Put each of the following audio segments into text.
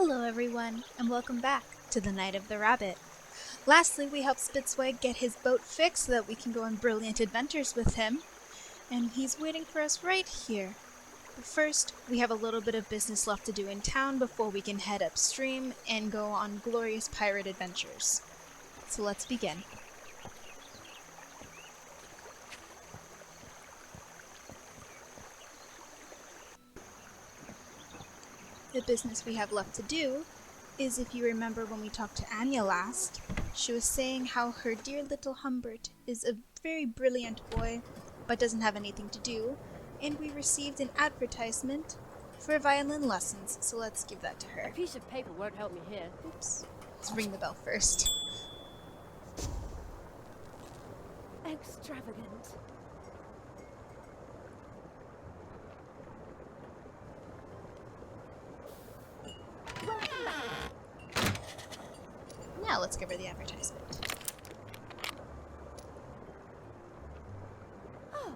Hello everyone, and welcome back to the Night of the Rabbit. Lastly, we helped Spitzweg get his boat fixed so that we can go on brilliant adventures with him, and he's waiting for us right here. But first, we have a little bit of business left to do in town before we can head upstream and go on glorious pirate adventures. So let's begin. The business we have left to do is, if you remember when we talked to Anya last, she was saying how her dear little Humbert is a very brilliant boy, but doesn't have anything to do, and we received an advertisement for violin lessons, so let's give that to her. A piece of paper won't help me here. Oops. Let's ring the bell first. Extravagant. Now let's give her the advertisement. Oh,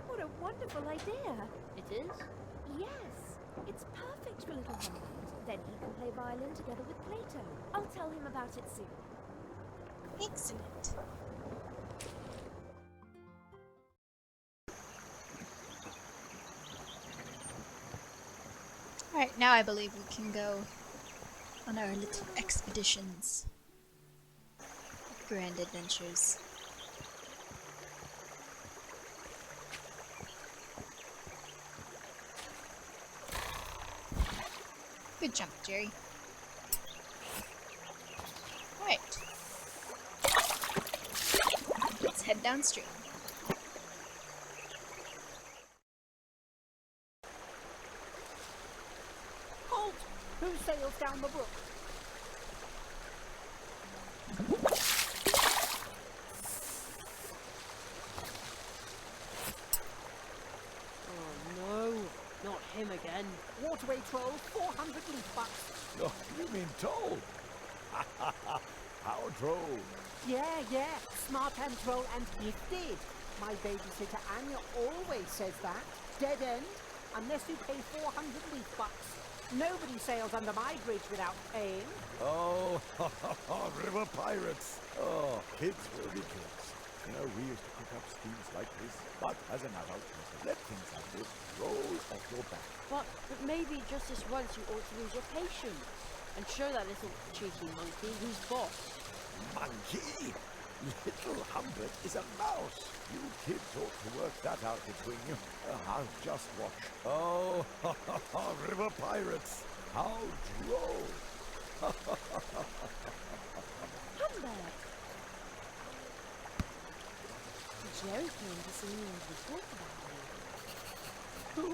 what a wonderful idea. It is? Yes. It's perfect for little Humbert. Then he can play violin together with Plato. I'll tell him about it soon. Excellent. Alright, now I believe we can go on our little expeditions. Grand adventures. Good jump, Jerry. Alright. Let's head downstream. Halt! Who sails down the brook? Oh no, not him again. Waterway troll, 400 leaf bucks. Oh, you mean toll? How troll? Yeah, smart and troll and gifted. My babysitter Anya always says that. Dead end, unless you pay 400 leaf bucks. Nobody sails under my bridge without paying. Oh, river pirates. Oh, kids will be kids. You know, we used to cook up schemes like this, but as an adult, let things like this roll off your back. But maybe just this once you ought to lose your patience and show that little cheeky monkey who's boss. Monkey? Little Humbert is a mouse. You kids ought to work that out between you. I'll just watch. Oh, river pirates. How droll. Humbert! Jerry came to see me and we talked about you. Who?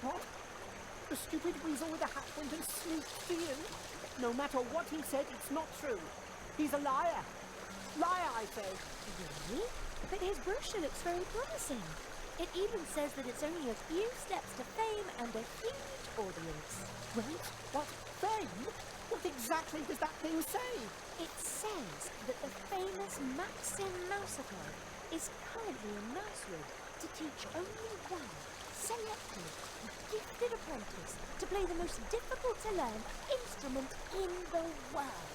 What? The stupid weasel with the hat went and sneaked for you? No matter what he said, it's not true. He's a liar. Liar, I say. Really? But his brochure looks very promising. It even says that it's only a few steps to fame and a huge audience. Wait, what? Fame? What exactly does that thing say? It says that the famous Maxim Mousifer is currently in Mousewood to teach only one selected, gifted apprentice to play the most difficult to learn instrument in the world.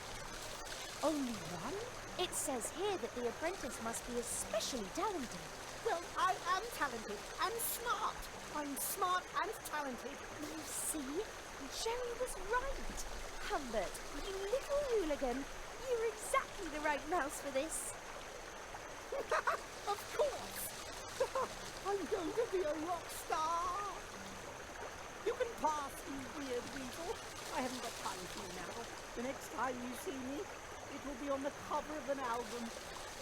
Only one? It says here that the apprentice must be especially talented. Well, I am talented and smart. I'm smart and talented. You see, Jerry was right. Humbert, you little hooligan, you're exactly the right mouse for this. Of course. I'm going to be a rock star. You can pass, you weird weasel. I haven't got time for you now. The next time you see me, it will be on the cover of an album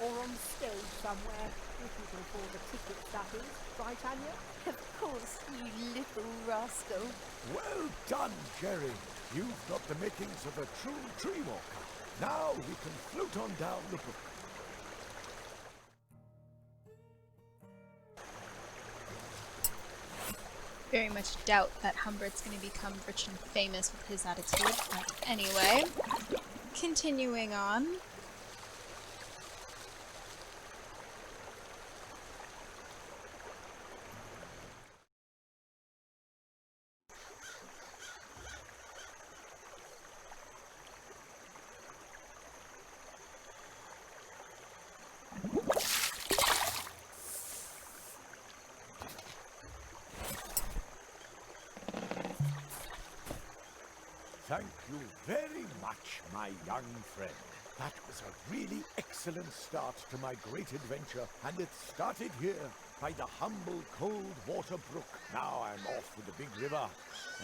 or on stage somewhere. If you can afford the tickets, that is. Right, Anya? Of course, you little rascal. Well done, Jerry. You've got the makings of a true tree walker. Now we can float on down the brook. Very much doubt that Humbert's going to become rich and famous with his attitude. But anyway, continuing on. Thank you very much, my young friend. That was a really excellent start to my great adventure, and it started here by the humble cold water brook. Now I'm off to the big river,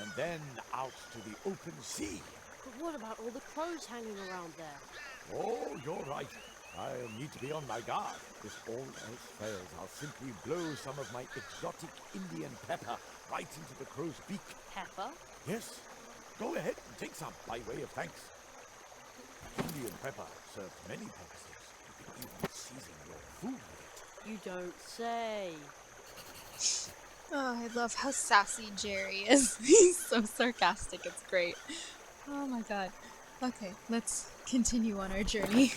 and then out to the open sea. But what about all the crows hanging around there? Oh, you're right. I'll need to be on my guard. If all else fails, I'll simply blow some of my exotic Indian pepper right into the crow's beak. Pepper? Yes, go ahead and take some by way of thanks. Indian pepper serves many purposes. You can even season your food with it. You don't say. Oh, I love how sassy Jerry is. He's so sarcastic, it's great. Oh my god. Okay, let's continue on our journey.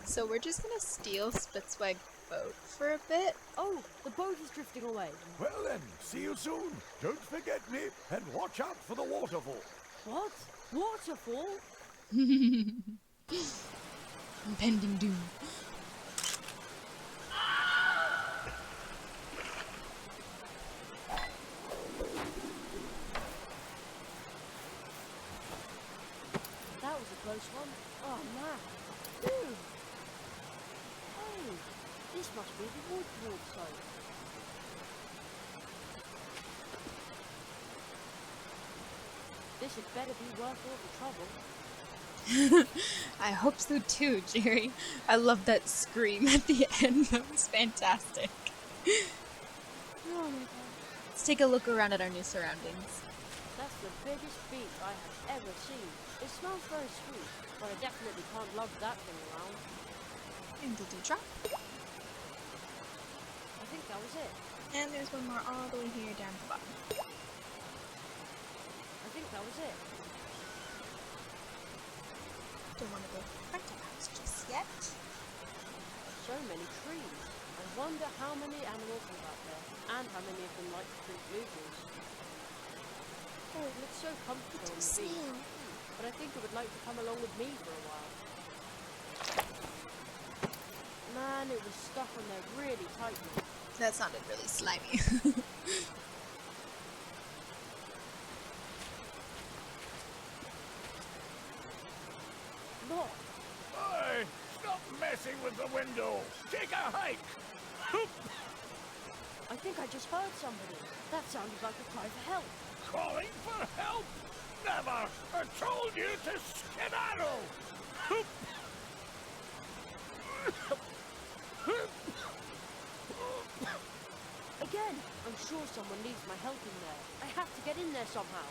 So we're just gonna steal Spitzweg's boat for a bit. Oh, the boat is drifting away. Well then, see you soon. Don't forget me, and watch out for the waterfall. What? Waterfall? Impending doom. That was a close one. Oh man. Ooh. Hey, this must be the waterfall site. This had better be worth all the trouble. I hope so too, Jerry. I love that scream at the end. That was fantastic. Oh my god. Let's take a look around at our new surroundings. That's the biggest beet I have ever seen. It smells very sweet, but I definitely can't lug that thing around. And did you drop? I think that was it. And there's one more all the way here down the bottom. I think that was it. Don't want to go to the front of the house just yet. So many trees. I wonder how many animals live out there, and how many of them like to drink blueberries. Oh, it looks so comfortable on the beach. But I think it would like to come along with me for a while. Man, it was stuck on there really tightly. That sounded really slimy. Look, Hey, stop messing with the window. Take a hike. I think I just heard somebody. That sounded like a cry for help. Calling for help? Never! I told you to skedaddle! Again, I'm sure someone needs my help in there. I have to get in there somehow.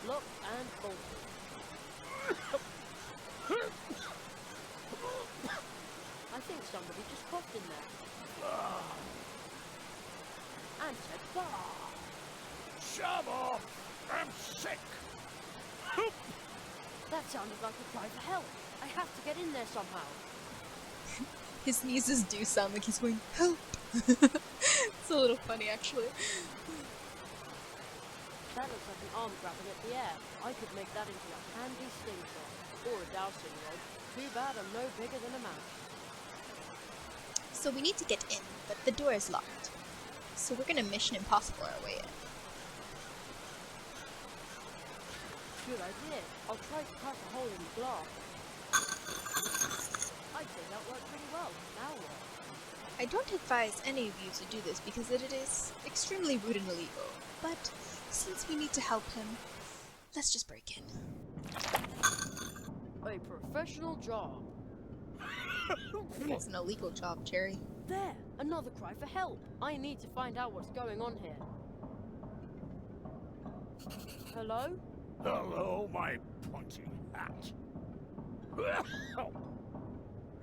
Look and bolted. I think somebody just popped in there. And said bah. Shove off! I'm sick! That sounded like a cry for help. I have to get in there somehow. His sneezes do sound like he's going, help! It's a little funny, actually. That looks like an arm grabbing at the air. I could make that into a handy slingshot. Or a dowsing rod. Too bad I'm no bigger than a mouse. So we need to get in, but the door is locked. So we're gonna Mission Impossible our way in. Good idea. I'll try to cut a hole in the glass. I'd say that worked pretty well. Now what? I don't advise any of you to do this because it is extremely rude and illegal. But since we need to help him, let's just break in. A professional job. It's an illegal job, Jerry. There! Another cry for help! I need to find out what's going on here. Hello? Hello, my pointy hat.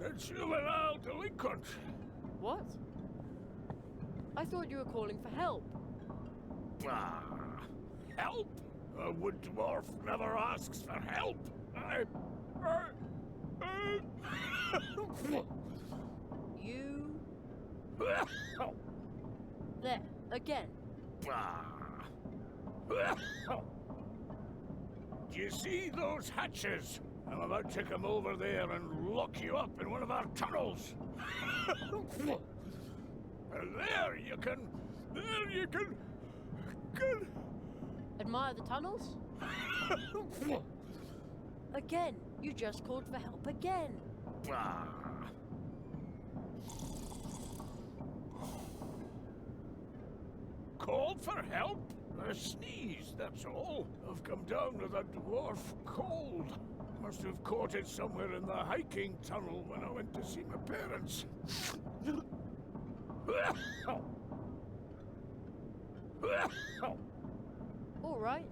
A juvenile delinquent. What? I thought you were calling for help. Ah, help? A wood dwarf never asks for help. You... There, again. Do you see those hatches? I'm about to come over there and lock you up in one of our tunnels. And there you can... Admire the tunnels? Again, you just called for help again. Ah. Called for help? A sneeze, that's all. I've come down with a dwarf cold. Must have caught it somewhere in the hiking tunnel when I went to see my parents. All right.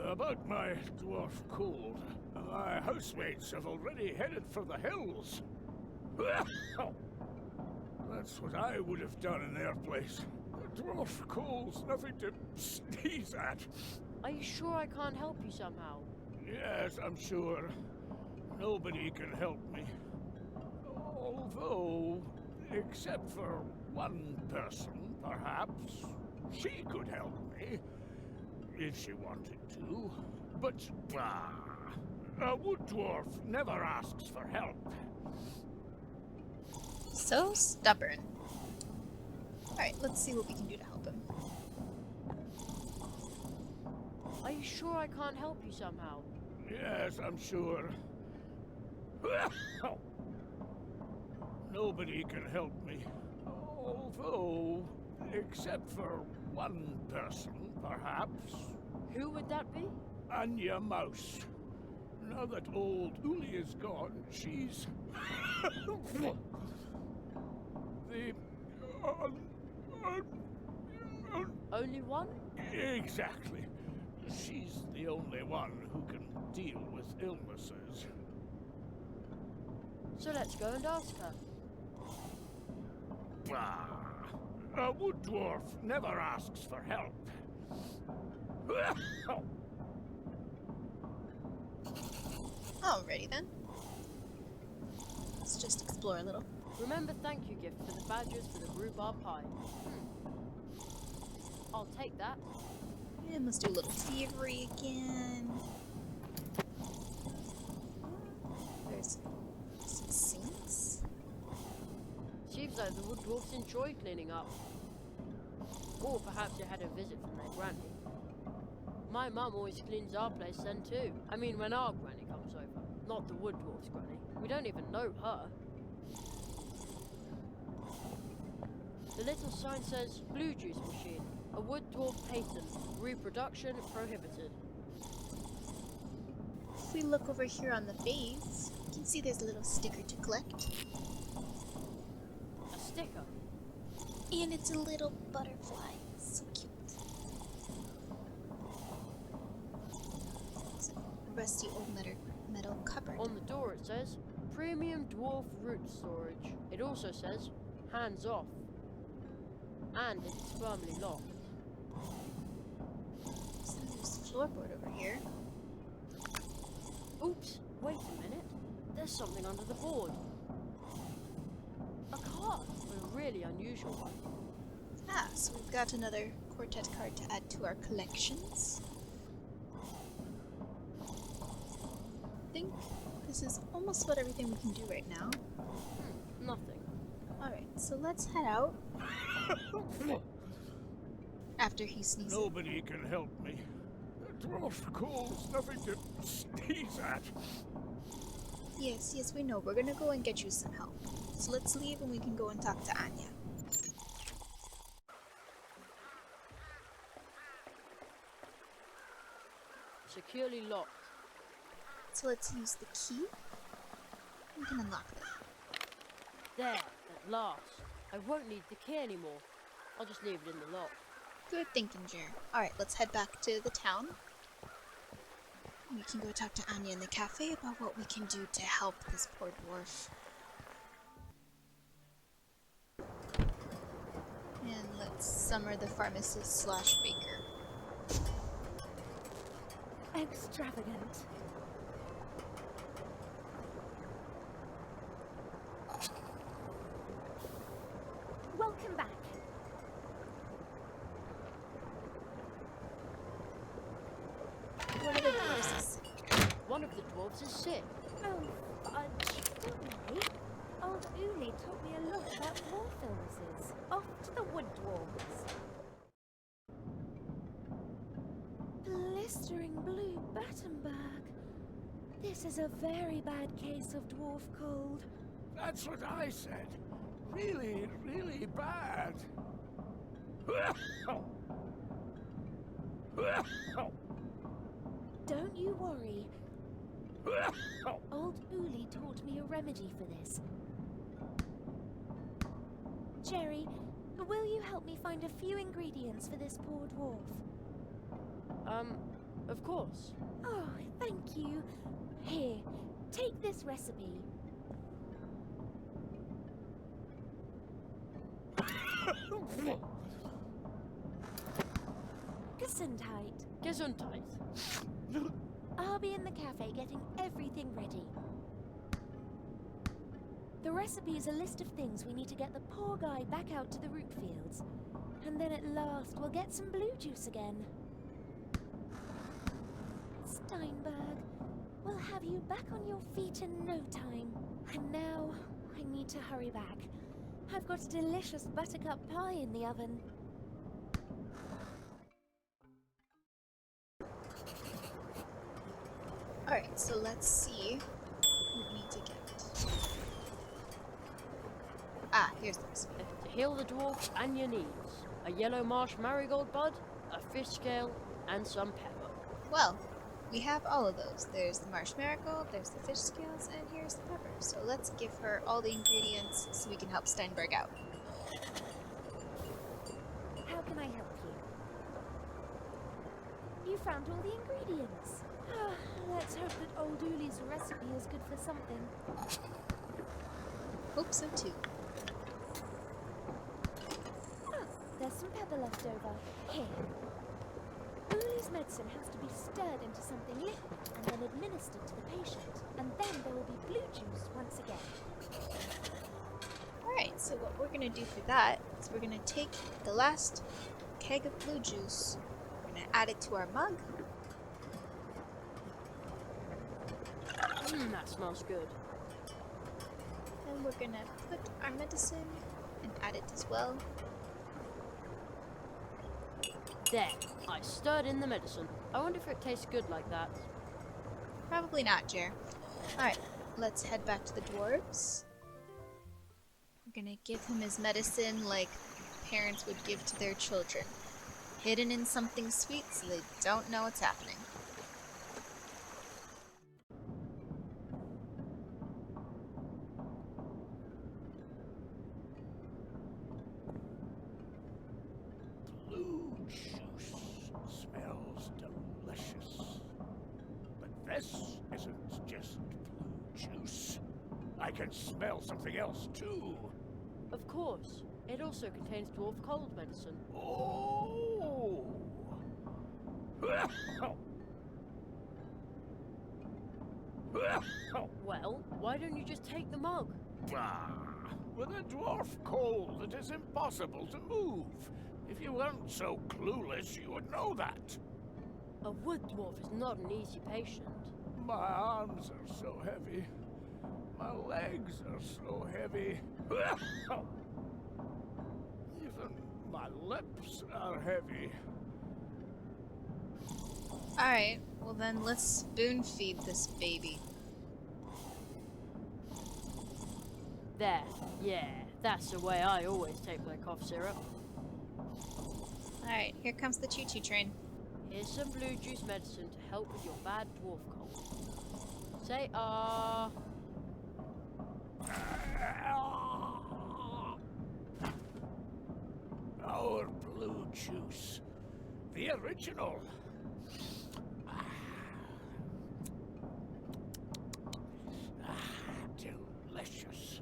About my dwarf cold, my housemates have already headed for the hills. That's what I would have done in their place. A dwarf cold's nothing to sneeze at. Are you sure I can't help you somehow? Yes, I'm sure. Nobody can help me. Although, except for one person, perhaps, she could help me. If she wanted to. But, a wood dwarf never asks for help. So stubborn. Alright, let's see what we can do to help him. Are you sure I can't help you somehow? Yes, I'm sure. Nobody can help me. Although, except for one person, perhaps. Who would that be? Anya Mouse. Now that old Uli is gone, she's... the... Only one? Exactly. She's the only one who can deal with illnesses. So let's go and ask her. A wood dwarf never asks for help. Alrighty then. Let's just explore a little. Remember thank you gift for the badgers for the rhubarb pie. I'll take that. And let's do a little thievery again. There's some sinks. Seems like the wood dwarfs enjoy cleaning up. Or perhaps they had a visit from their granny. My mum always cleans our place then too. I mean when our granny comes over. Not the wood dwarf's granny. We don't even know her. The little sign says blue juice machine. A wood dwarf patent. Reproduction prohibited. If we look over here on the base, you can see there's a little sticker to collect. A sticker. And it's a little butterfly. So cute. It's a rusty old metal cupboard. On the door it says premium dwarf root storage. It also says hands off. And it's firmly locked. So there's a floorboard over here. Oops, wait a minute. There's something under the board. A card, but a really unusual one. Ah, so we've got another quartet card to add to our collections. I think this is almost about everything we can do right now. Nothing. Alright, so let's head out. After he sneezes. Nobody can help me. A dwarf cold's nothing to sneeze at. Yes, we know. We're gonna go and get you some help. So let's leave and we can go and talk to Anya. Securely locked. So let's use the key. We can unlock that. There, at last. I won't need the key anymore. I'll just leave it in the lock. Good thinking, Jer. Alright, let's head back to the town. We can go talk to Anya in the cafe about what we can do to help this poor dwarf. And let's summon the pharmacist / baker. Extravagant. Welcome back. What are the dwarves? One of the dwarves dwarves is sick. Oh, fudge. Don't worry. Old Uli taught me a lot about dwarf illnesses. Off to the wood dwarves. Blistering blue Battenberg. This is a very bad case of dwarf cold. That's what I said. Really, really bad. Don't you worry. Old Uli taught me a remedy for this. Jerry, will you help me find a few ingredients for this poor dwarf? Of course. Oh, thank you. Here, take this recipe. Gesundheit. Gesundheit. I'll be in the cafe getting everything ready. The recipe is a list of things we need to get the poor guy back out to the root fields. And then at last we'll get some blue juice again. Steinberg, we'll have you back on your feet in no time. And now, I need to hurry back. I've got a delicious buttercup pie in the oven. Alright, so let's see what we need to get. Ah, here's the recipe. To heal the dwarf and your needs. A yellow marsh marigold bud, a fish scale, and some pepper. Well, we have all of those. There's the marsh marigold, there's the fish scales, and here's the pepper. So let's give her all the ingredients so we can help Steinberg out. How can I help you? You found all the ingredients. Let's hope that old Uli's recipe is good for something. Hope so too. There's some pepper left over. Here. Uli's medicine has to be stirred into something liquid and then administered to the patient. And then there will be blue juice once again. Alright, so what we're going to do for that is we're going to take the last keg of blue juice, we're going to add it to our mug. That smells good. And we're going to put our medicine and add it as well. There, I stirred in the medicine. I wonder if it tastes good like that. Probably not, Jer. Alright, let's head back to the dwarves. We're gonna give him his medicine like parents would give to their children. Hidden in something sweet so they don't know what's happening. Blue juice smells delicious. But this isn't just blue juice. I can smell something else too. Of course, it also contains dwarf cold medicine. Oh! Well, why don't you just take the mug? With a dwarf cold, it is impossible to move. If you weren't so clueless, you would know that. A wood dwarf is not an easy patient. My arms are so heavy. My legs are so heavy. Even my lips are heavy. Alright, well then let's spoon feed this baby. There, yeah, that's the way I always take my cough syrup. Alright, here comes the choo-choo train. Here's some blue juice medicine to help with your bad dwarf cold. Say ah. Our blue juice. The original. Delicious.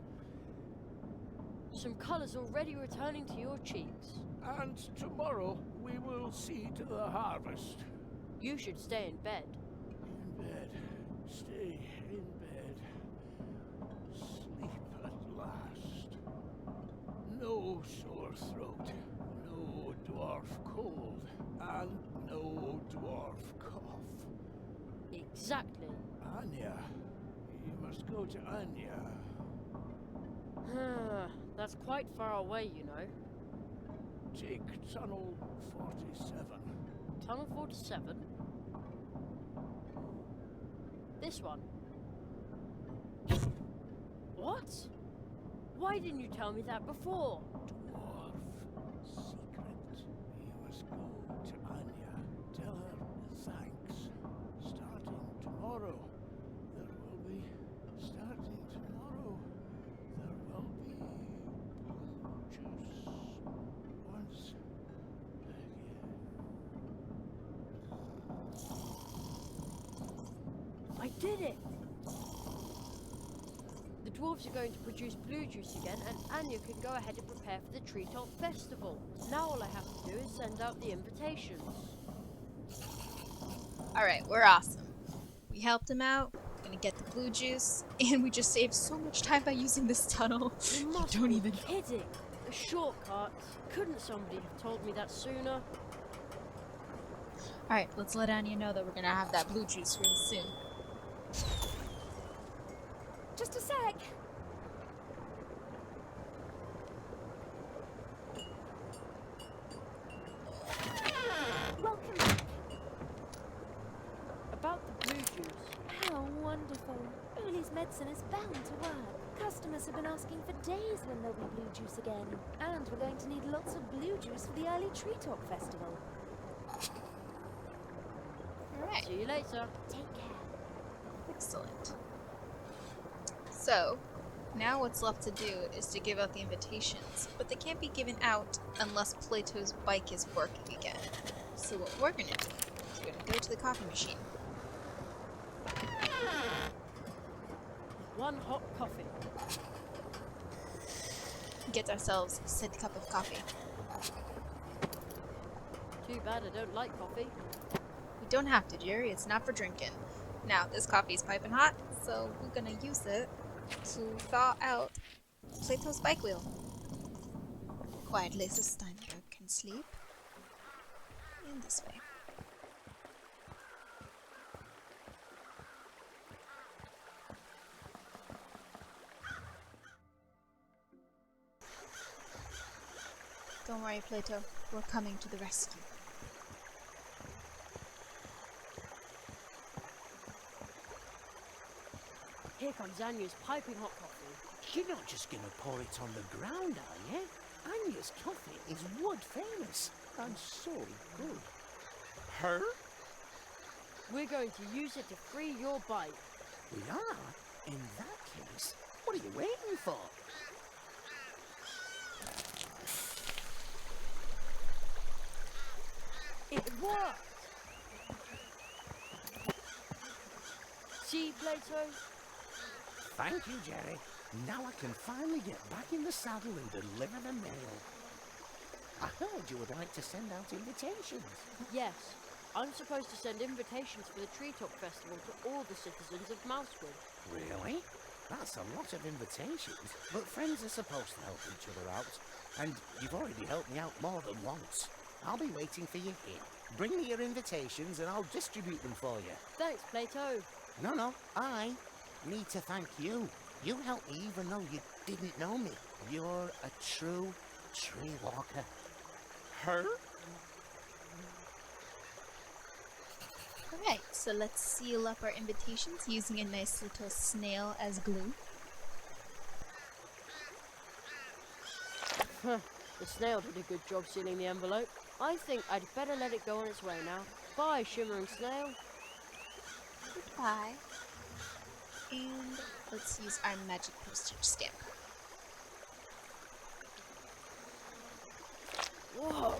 Some colours already returning to your cheeks. And tomorrow we will see to the harvest. You should stay in bed. In bed. Stay in bed. Sleep at last. No sore throat. No dwarf cold. And no dwarf cough. Exactly. Anya. You must go to Anya. That's quite far away, you know. Take tunnel 47. Tunnel 47? This one? What? Why didn't you tell me that before? Dwarf. Secret. You must go to Anya. Tell her thanks. Starting tomorrow, there will be. Starting tomorrow, there will be plum juice once again. I did it! The dwarves are going to produce blue juice again, and Anya can go ahead and prepare for the Treetop Festival. Now all I have to do is send out the invitations. Alright, we're awesome. We helped him out, gonna get the blue juice, and we just saved so much time by using this tunnel. You You must don't be even know. kidding! A shortcut? Couldn't somebody have told me that sooner? Alright, let's let Anya know that we're gonna have that blue juice real soon. Just a sec. Welcome back. About the blue juice. How wonderful. Uli's medicine is bound to work. Customers have been asking for days when there'll be blue juice again. And we're going to need lots of blue juice for the early Treetop Festival. Alright, See you later. Take care. excellent. So, now what's left to do is to give out the invitations, but they can't be given out unless Plato's bike is working again. So what we're gonna do is we're gonna go to the coffee machine. One hot coffee. Get ourselves a said cup of coffee. Too bad I don't like coffee. We don't have to, Jerry, it's not for drinking. Now, this coffee is piping hot, so we're gonna use it to thaw out Plato's bike wheel. Quietly so Steinberg can sleep. In this way. Don't worry, Plato. We're coming to the rescue. Here comes Anya's piping hot coffee. You're not just gonna pour it on the ground, are you? Anya's coffee is wood famous and so good. Her? We're going to use it to free your bike. We are? In that case, what are you waiting for? It worked! See, Plato? Thank you, Jerry. Now I can finally get back in the saddle and deliver the mail. I heard you would like to send out invitations. Yes. I'm supposed to send invitations for the Treetop Festival to all the citizens of Mousewood. Really? That's a lot of invitations. But friends are supposed to help each other out. And you've already helped me out more than once. I'll be waiting for you here. Bring me your invitations and I'll distribute them for you. Thanks, Plato. No, I need to thank you. You helped me even though you didn't know me. You're a true tree walker. Her? Alright, so let's seal up our invitations using a nice little snail as glue. The snail did a good job sealing the envelope. I think I'd better let it go on its way now. Bye, shimmering snail. Goodbye. And let's use our magic postage stamp. Whoa!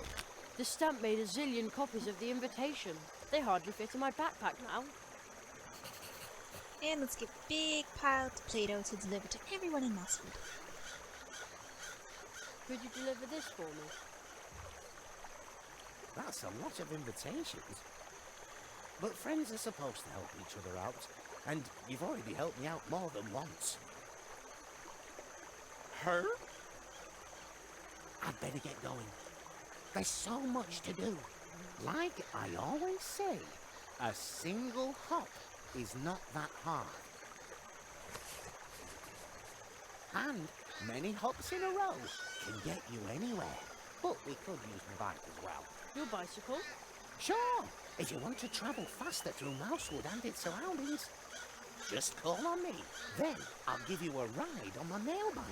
The stamp made a zillion copies of the invitation. They hardly fit in my backpack now. And let's give a big pile to Plato to deliver to everyone in Mousewood. Could you deliver this for me? That's a lot of invitations. But friends are supposed to help each other out. And you've already helped me out more than once. Her? I'd better get going. There's so much to do. Like I always say, a single hop is not that hard. And many hops in a row can get you anywhere. But we could use my bike as well. Your bicycle? Sure, if you want to travel faster through Mousewood and its surroundings, just call on me. Then I'll give you a ride on my mail bike.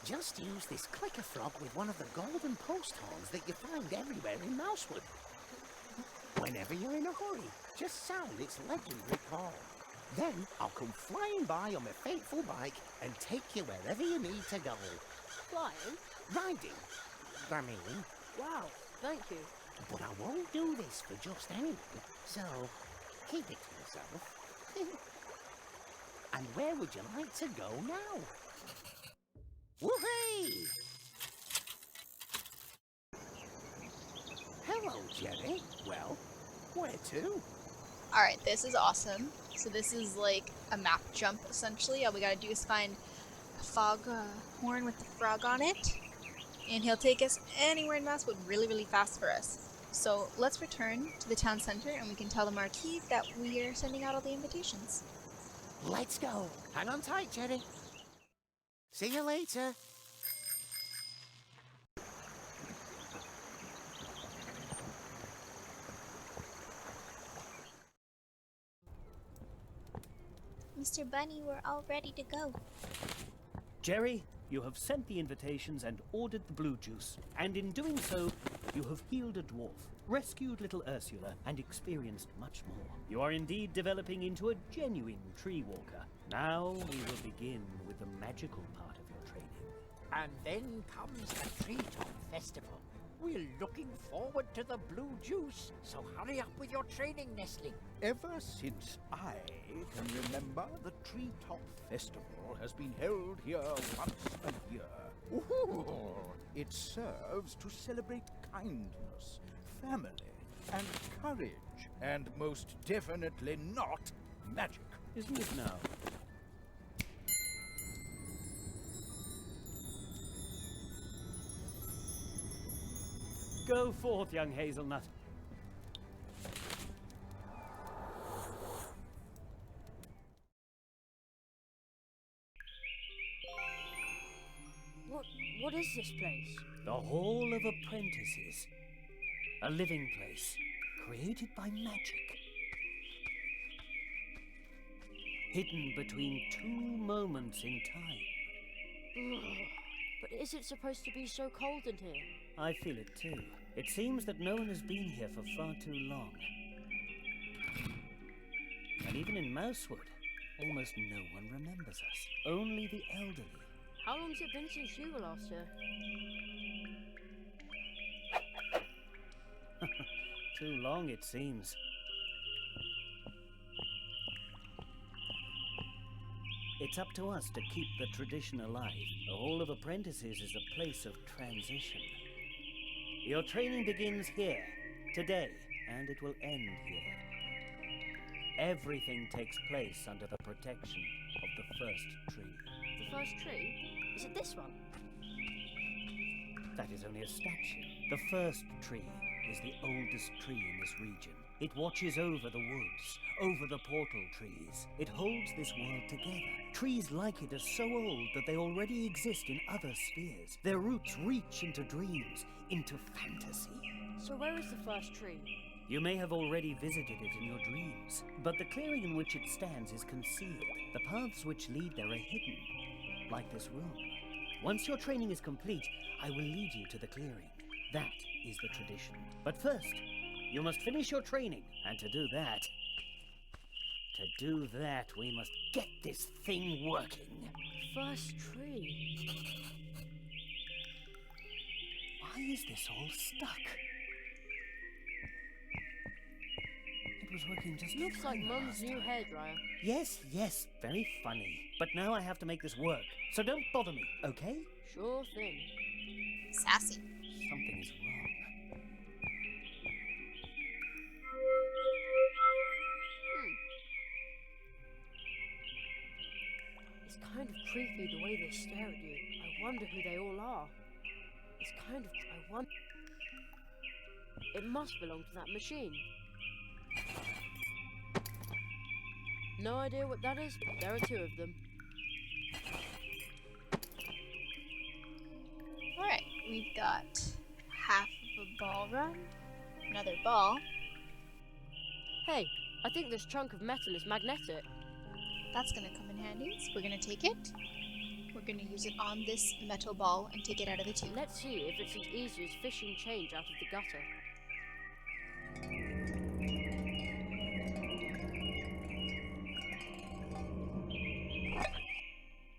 Just use this clicker frog with one of the golden post horns that you find everywhere in Mousewood. Whenever you're in a hurry, just sound its legendary call. Then I'll come flying by on my fateful bike and take you wherever you need to go. Flying? Riding, I mean. Wow, thank you. But I won't do this for just anyone, so keep it to yourself. And where would you like to go now? Woohoo! Hello, Jerry. Well, where to? Alright, this is awesome. So this is like a map jump, essentially. All we gotta do is find a fog horn with the frog on it, and he'll take us anywhere in Mousewood really, really fast for us. So let's return to the town center and we can tell the Marquis that we are sending out all the invitations. Let's go. Hang on tight, Jerry. See you later. Mr. Bunny, we're all ready to go. Jerry, you have sent the invitations and ordered the blue juice, and in doing so, you have healed a dwarf, rescued little Ursula, and experienced much more. You are indeed developing into a genuine tree walker. Now we will begin with the magical part of your training. And then comes the Treetop Festival. We're looking forward to the blue juice, so hurry up with your training, Nestling. Ever since I can remember, the Treetop Festival has been held here once a year. Ooh, it serves to celebrate kindness, family, and courage, and most definitely not magic. Isn't it now? Go forth, young hazelnut. What is this place? The Hall of Apprentices. A living place, created by magic. Hidden between two moments in time. But is it supposed to be so cold in here? I feel it too. It seems that no one has been here for far too long. And even in Mousewood, almost no one remembers us. Only the elderly. How long's it been since you were last here? Too long, it seems. It's up to us to keep the tradition alive. The Hall of Apprentices is a place of transition. Your training begins here, today, and it will end here. Everything takes place under the protection of the first tree. The first tree? Is it this one? That is only a statue. The first tree is the oldest tree in this region. It watches over the woods, over the portal trees. It holds this world together. Trees like it are so old that they already exist in other spheres. Their roots reach into dreams, into fantasy. So where is the first tree? You may have already visited it in your dreams, but the clearing in which it stands is concealed. The paths which lead there are hidden, like this room. Once your training is complete, I will lead you to the clearing. That is the tradition. But first, you must finish your training, and to do that, we must get this thing working. First tree? Why is this all stuck? It was working just Looks like fine Mum's last new time. hairdryer. Yes, very funny. But now I have to make this work, so don't bother me, okay? Sure thing. Sassy. Something is wrong. It's kind of creepy the way they stare at you. I wonder who they all are. It's kind of... I wonder... It must belong to that machine. no idea what that is, but there are 2 of them. Alright, we've got half of a ball run, another ball. Hey, I think this chunk of metal is magnetic. That's gonna come in handy, so we're gonna take it. We're gonna use it on this metal ball and take it out of the tube. Let's see if it's as easy as fishing change out of the gutter.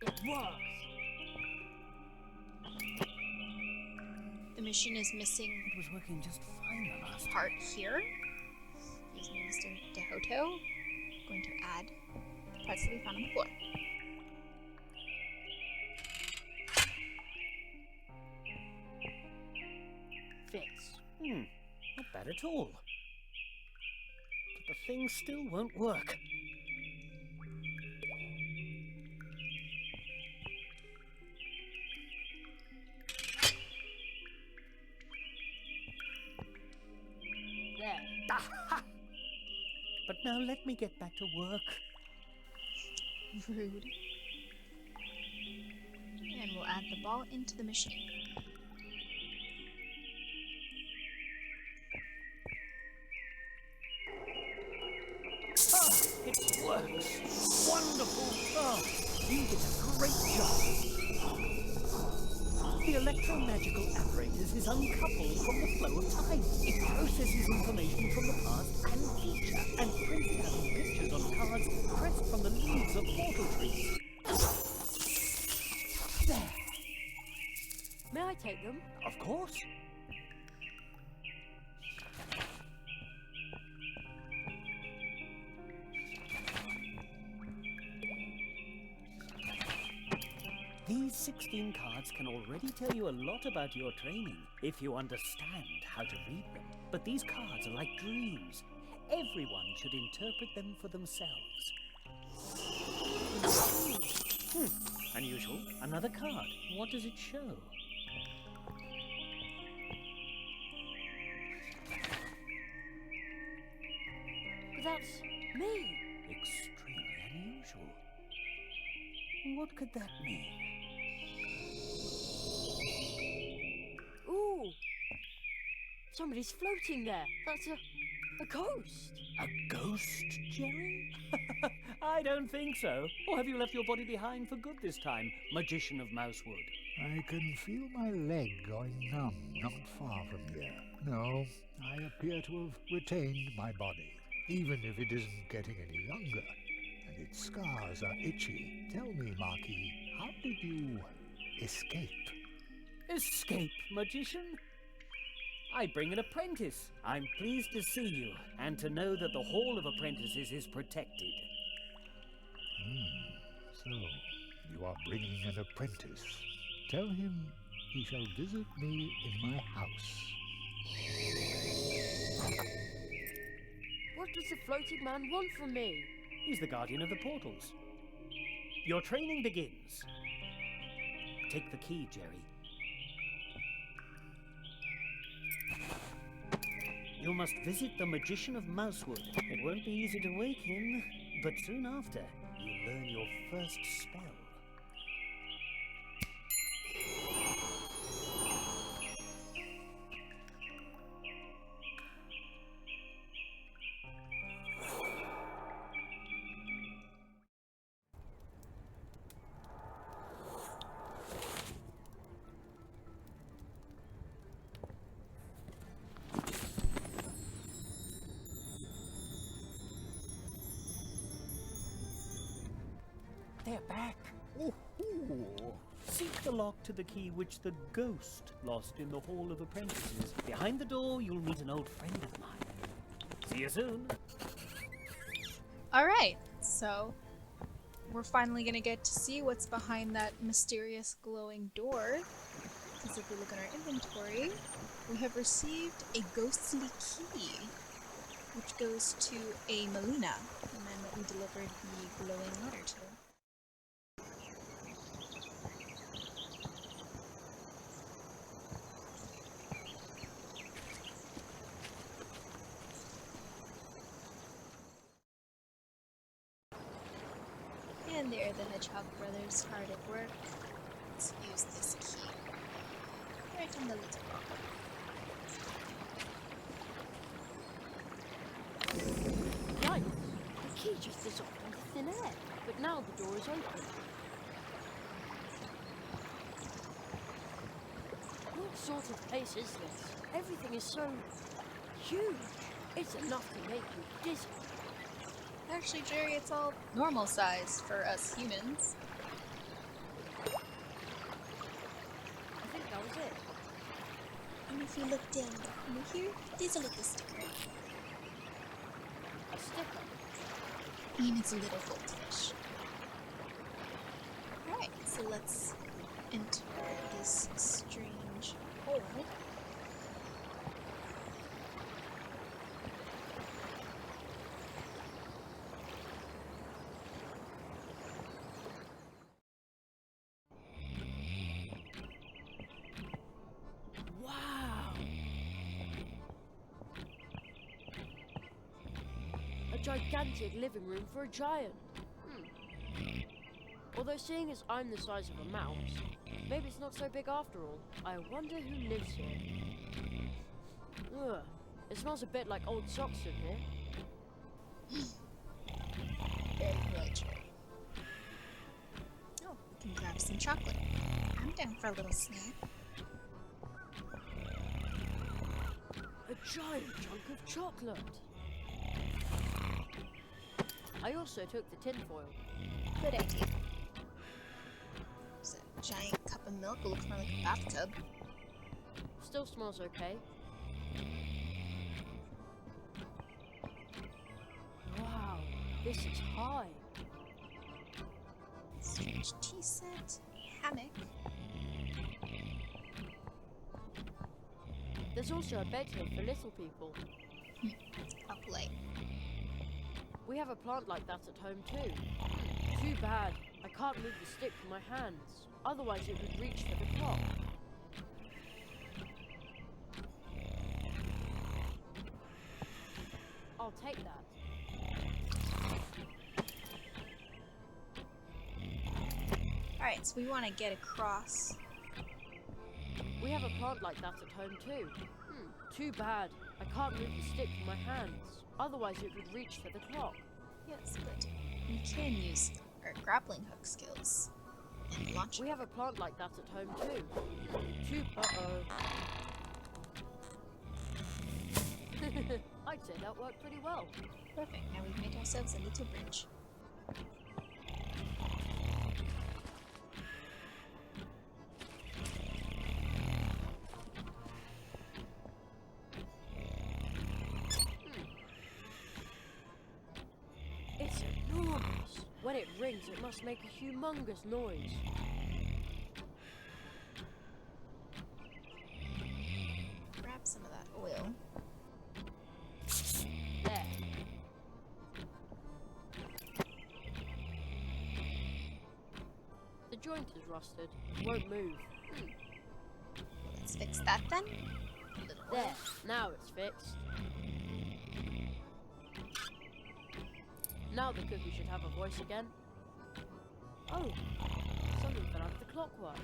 It works! The machine is missing It was working just fine the last part here. Using Mr. Dehoto, going to add the parts that we found on the floor. Fits. Not bad at all. But the thing still won't work. There. Aha! But now let me get back to work. Rude. And we'll add the ball into the machine. It works! Wonderful! Oh, you did a great job! The electromagical apparatus is uncoupled from the flow of time. It processes information from the past and future and prints it out in pictures on cards pressed from the leaves of portal trees. There! May I take them? Of course! These 16 cards can already tell you a lot about your training, if you understand how to read them. But these cards are like dreams. Everyone should interpret them for themselves. Unusual. Another card. What does it show? That's me. Extremely unusual. What could that mean? Ooh! Somebody's floating there. That's a ghost. A ghost, Jerry? I don't think so. Or have you left your body behind for good this time, magician of Mousewood? I can feel my leg going numb not far from here. No, I appear to have retained my body, even if it isn't getting any younger, and its scars are itchy. Tell me, Marquis, how did you escape? Escape, magician? I bring an apprentice. I'm pleased to see you, and to know that the Hall of Apprentices is protected. So, you are bringing an apprentice. Tell him he shall visit me in my house. What does the floating man want from me? He's the guardian of the portals. Your training begins. Take the key, Jerry. You must visit the magician of Mousewood. It won't be easy to wake him, but soon after, you'll learn your first spell. They're back. Ooh. Seek the lock to the key which the ghost lost in the Hall of Apprentices. Behind the door, you'll meet an old friend of mine. See you soon. Alright, so we're finally gonna get to see what's behind that mysterious glowing door. Because if we look at our inventory, we have received a ghostly key, which goes to a Melina, the man that we delivered the glowing letter to. Here, the Hedgehog brothers hard at work. Let's use this key. Right on the little rock. Right, the key just dissolved into thin air, but now the door is open. What sort of place is this? Everything is so huge. It's enough to make you dizzy. Actually, Jerry, it's all normal size for us humans. I think that was it. And if you look down the corner here, there's a little sticker. A sticker. It's a little goldfish. Alright, so let's enter this strange hole. Wow! A gigantic living room for a giant. Although seeing as I'm the size of a mouse, maybe it's not so big after all. I wonder who lives here. Ugh, it smells a bit like old socks in here. Very well, Jerry. Oh, we can grab some chocolate. I'm down for a little snack. A giant chunk of chocolate. I also took the tinfoil. Good idea. There's a giant cup of milk. It looks more like a bathtub. Still smells okay. Wow, this is high. Strange tea set. Hammock. There's also a bed here for little people. How polite. We have a plant like that at home too. Too bad. I can't move the stick from my hands. Otherwise it would reach for the clock. I'll take that. Alright, so we want to get across. We have a plant like that at home too. Too bad. I can't move the stick from my hands. Otherwise it would reach for the clock. Yes, but we can use our grappling hook skills and launch We have a plant like that at home too. I'd say that worked pretty well. Perfect. Now we've made ourselves a little bridge. It's enormous. When it rings, it must make a humongous noise. Grab some of that oil. There. The joint is rusted. Won't move. Let's fix that then. A little oil. There. Now it's fixed. Now the cookie should have a voice again. Oh, something fell out of the clockwork.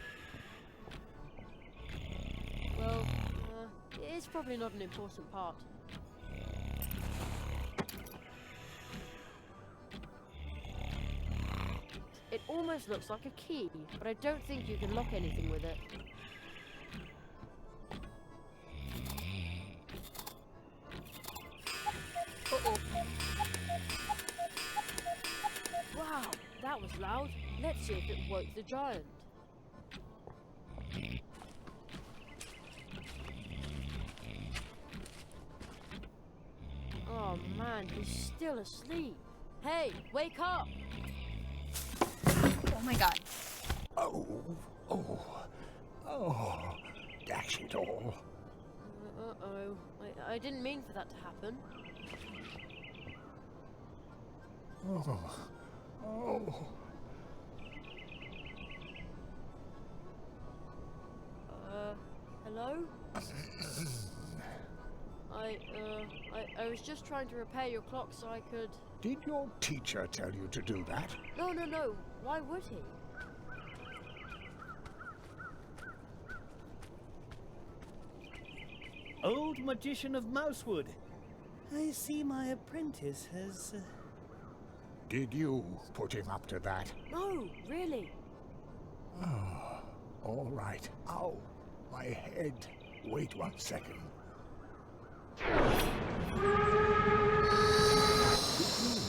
Well, it's probably not an important part. It almost looks like a key, but I don't think you can lock anything with it. Uh-oh. Wow, that was loud. Let's see if it woke the giant. Oh man, he's still asleep. Hey, wake up! Oh my god. Oh, dash it all. Uh-oh. I didn't mean for that to happen. Oh. Hello? I was just trying to repair your clock so I could... Did your teacher tell you to do that? No. Why would he? Old magician of Mousewood. I see my apprentice has... Did you put him up to that? No, really. Oh, all right. Ow, my head. Wait 1 second.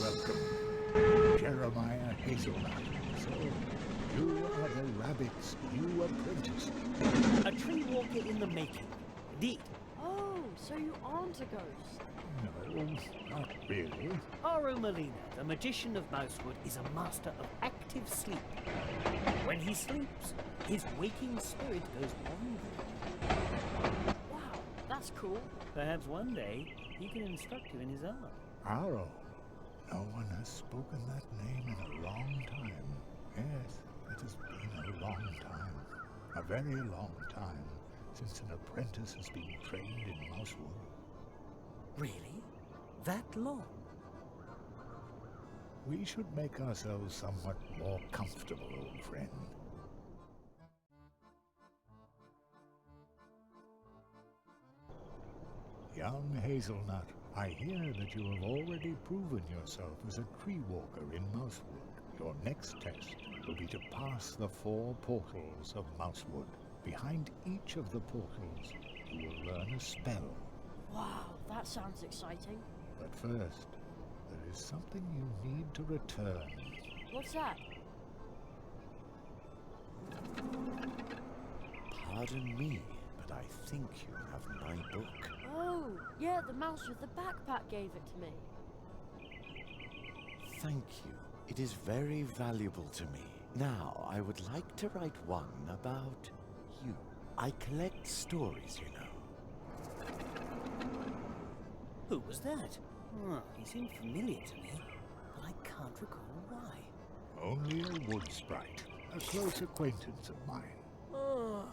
Welcome, Jeremiah Hazelnut. So, you are the rabbit's new apprentice. A tree walker in the making. Indeed. Oh, so you aren't a ghost. No, not really. Aru Molina, the magician of Mousewood, is a master of active sleep. When he sleeps, his waking spirit goes wandering. Wow, that's cool. Perhaps one day he can instruct you in his art. Aro. No one has spoken that name in a long time. Yes, it has been a long time. A very long time since an apprentice has been trained in Mousewood. Really? That long? We should make ourselves somewhat more comfortable, old friend. Young Hazelnut, I hear that you have already proven yourself as a tree walker in Mousewood. Your next test will be to pass the 4 portals of Mousewood. Behind each of the portals, you will learn a spell. Wow, that sounds exciting. But first, there is something you need to return. What's that? Pardon me, but I think you have my book. Oh, yeah, the mouse with the backpack gave it to me. Thank you. It is very valuable to me. Now, I would like to write one about you. I collect stories, you know. Who was that? Oh, he seemed familiar to me, but I can't recall why. Only a wood sprite, a close acquaintance of mine. Oh.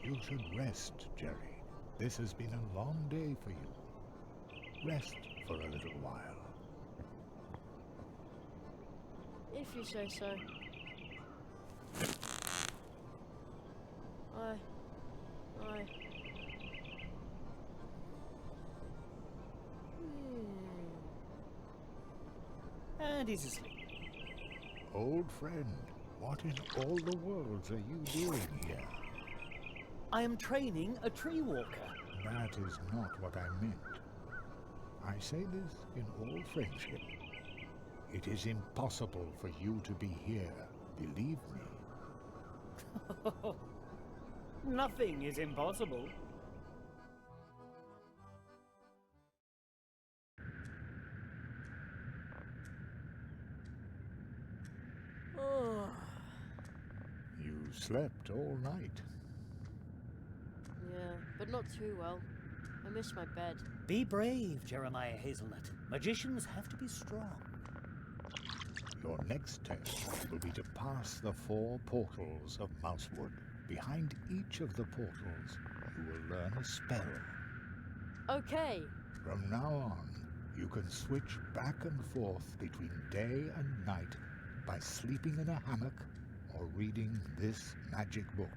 You should rest, Jerry. This has been a long day for you. Rest for a little while. If you say so. I... And he's asleep. Old friend, what in all the worlds are you doing here? I am training a tree walker. That is not what I meant. I say this in all friendship. It is impossible for you to be here, believe me. Nothing is impossible. Oh. You slept all night. Yeah, but not too well. I miss my bed. Be brave, Jeremiah Hazelnut. Magicians have to be strong. Your next test will be to pass the 4 portals of Mousewood. Behind each of the portals, you will learn a spell. Okay. From now on, you can switch back and forth between day and night by sleeping in a hammock or reading this magic book.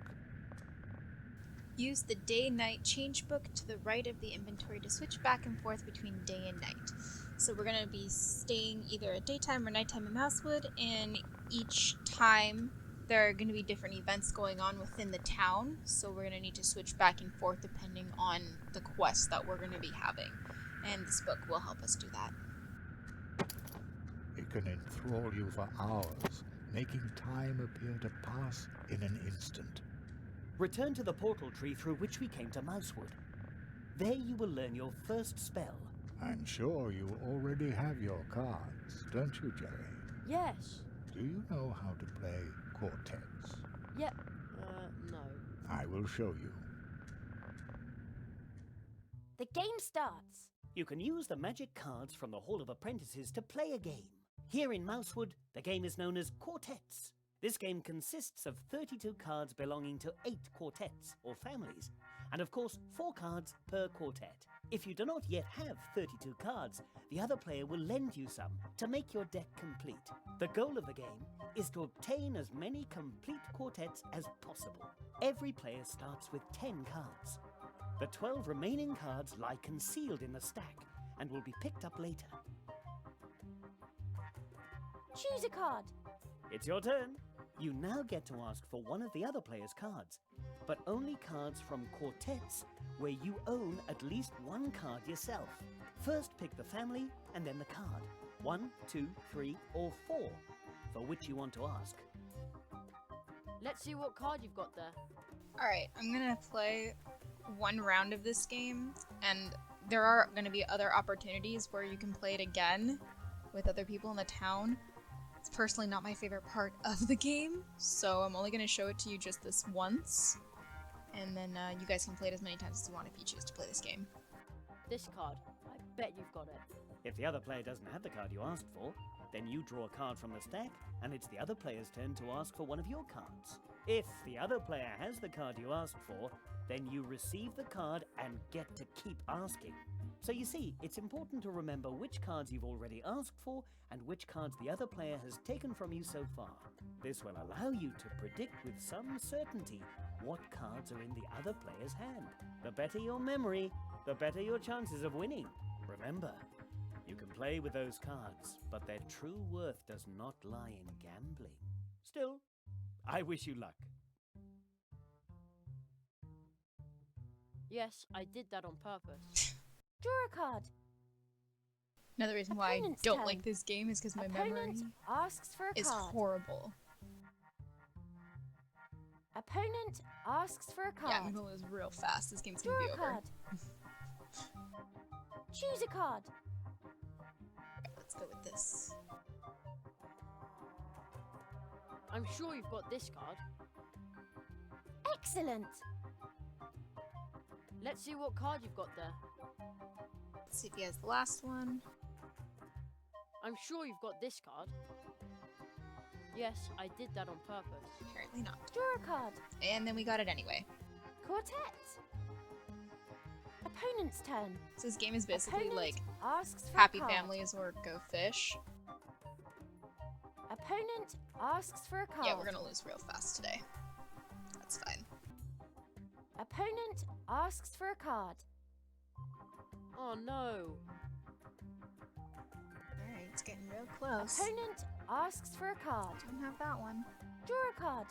Use the day-night change book to the right of the inventory to switch back and forth between day and night. So we're going to be staying either at daytime or nighttime in Mousewood, and each time there are going to be different events going on within the town, so we're going to need to switch back and forth depending on the quest that we're going to be having. And this book will help us do that. It can enthrall you for hours, making time appear to pass in an instant. Return to the portal tree through which we came to Mousewood. There you will learn your first spell. I'm sure you already have your cards, don't you, Jerry? Yes. Do you know how to play quartets? Yep. No. I will show you. The game starts. You can use the magic cards from the Hall of Apprentices to play a game. Here in Mousewood, the game is known as quartets. This game consists of 32 cards belonging to 8 quartets or families, and of course 4 cards per quartet. If you do not yet have 32 cards, the other player will lend you some to make your deck complete. The goal of the game is to obtain as many complete quartets as possible. Every player starts with 10 cards. The 12 remaining cards lie concealed in the stack and will be picked up later. Choose a card. It's your turn. You now get to ask for one of the other player's cards, but only cards from quartets where you own at least one card yourself. First pick the family and then the card. 1, 2, 3, or 4 for which you want to ask. Let's see what card you've got there. Alright, I'm gonna play one round of this game, and there are gonna be other opportunities where you can play it again with other people in the town. It's personally not my favorite part of the game, so I'm only gonna show it to you just this once, and then you guys can play it as many times as you want if you choose to play this game. This card. I bet you've got it. If the other player doesn't have the card you asked for, then you draw a card from the stack, and it's the other player's turn to ask for one of your cards. If the other player has the card you asked for, then you receive the card and get to keep asking. So you see, it's important to remember which cards you've already asked for and which cards the other player has taken from you so far. This will allow you to predict with some certainty what cards are in the other player's hand. The better your memory, the better your chances of winning. Remember, you can play with those cards, but their true worth does not lie in gambling. Still, I wish you luck. Yes, I did that on purpose. Draw a card. Another reason why I Opponent's don't turn. like this game is because my memory Opponent asks for a is card. horrible. Opponent asks for a card. Yeah, I'm gonna lose real fast. This game's Draw gonna be a over. card. Choose a card. Let's go with this. I'm sure you've got this card. Excellent. Let's see what card you've got there. Let's see if he has the last one. I'm sure you've got this card. Yes, I did that on purpose. Apparently not. Draw a card. And then we got it anyway. Quartet. Opponent's turn. So this game is basically Opponent like asks for Happy a card. Families or Go Fish. Opponent asks for a card. Yeah, we're gonna lose real fast today. That's fine. Opponent asks for a card. Oh no. Alright, it's getting real close. Opponent asks for a card. Don't have that one. Draw a card.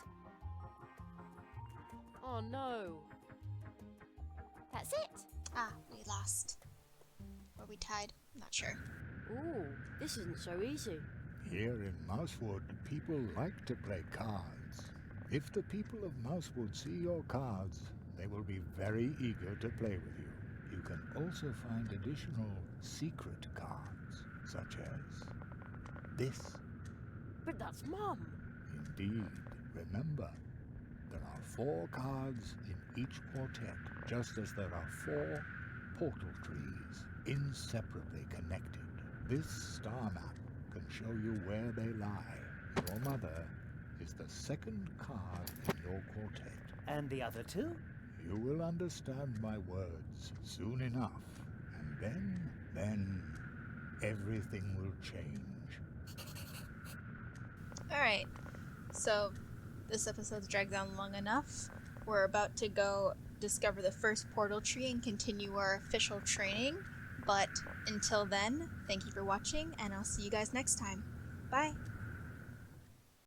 Oh no. That's it. Ah, we lost. Or we tied. I'm not sure. Ooh, this isn't so easy. Here in Mousewood, people like to play cards. If the people of Mousewood see your cards, they will be very eager to play with you. You can also find additional secret cards, such as this. But that's Mum. Indeed, remember, there are 4 cards in each quartet, just as there are 4 portal trees, inseparably connected. This star map can show you where they lie. Your mother is the 2nd card in your quartet. And the other 2? You will understand my words soon enough, and then everything will change. Alright, so this episode's dragged on long enough. We're about to go discover the first portal tree and continue our official training. But until then, thank you for watching, and I'll see you guys next time. Bye!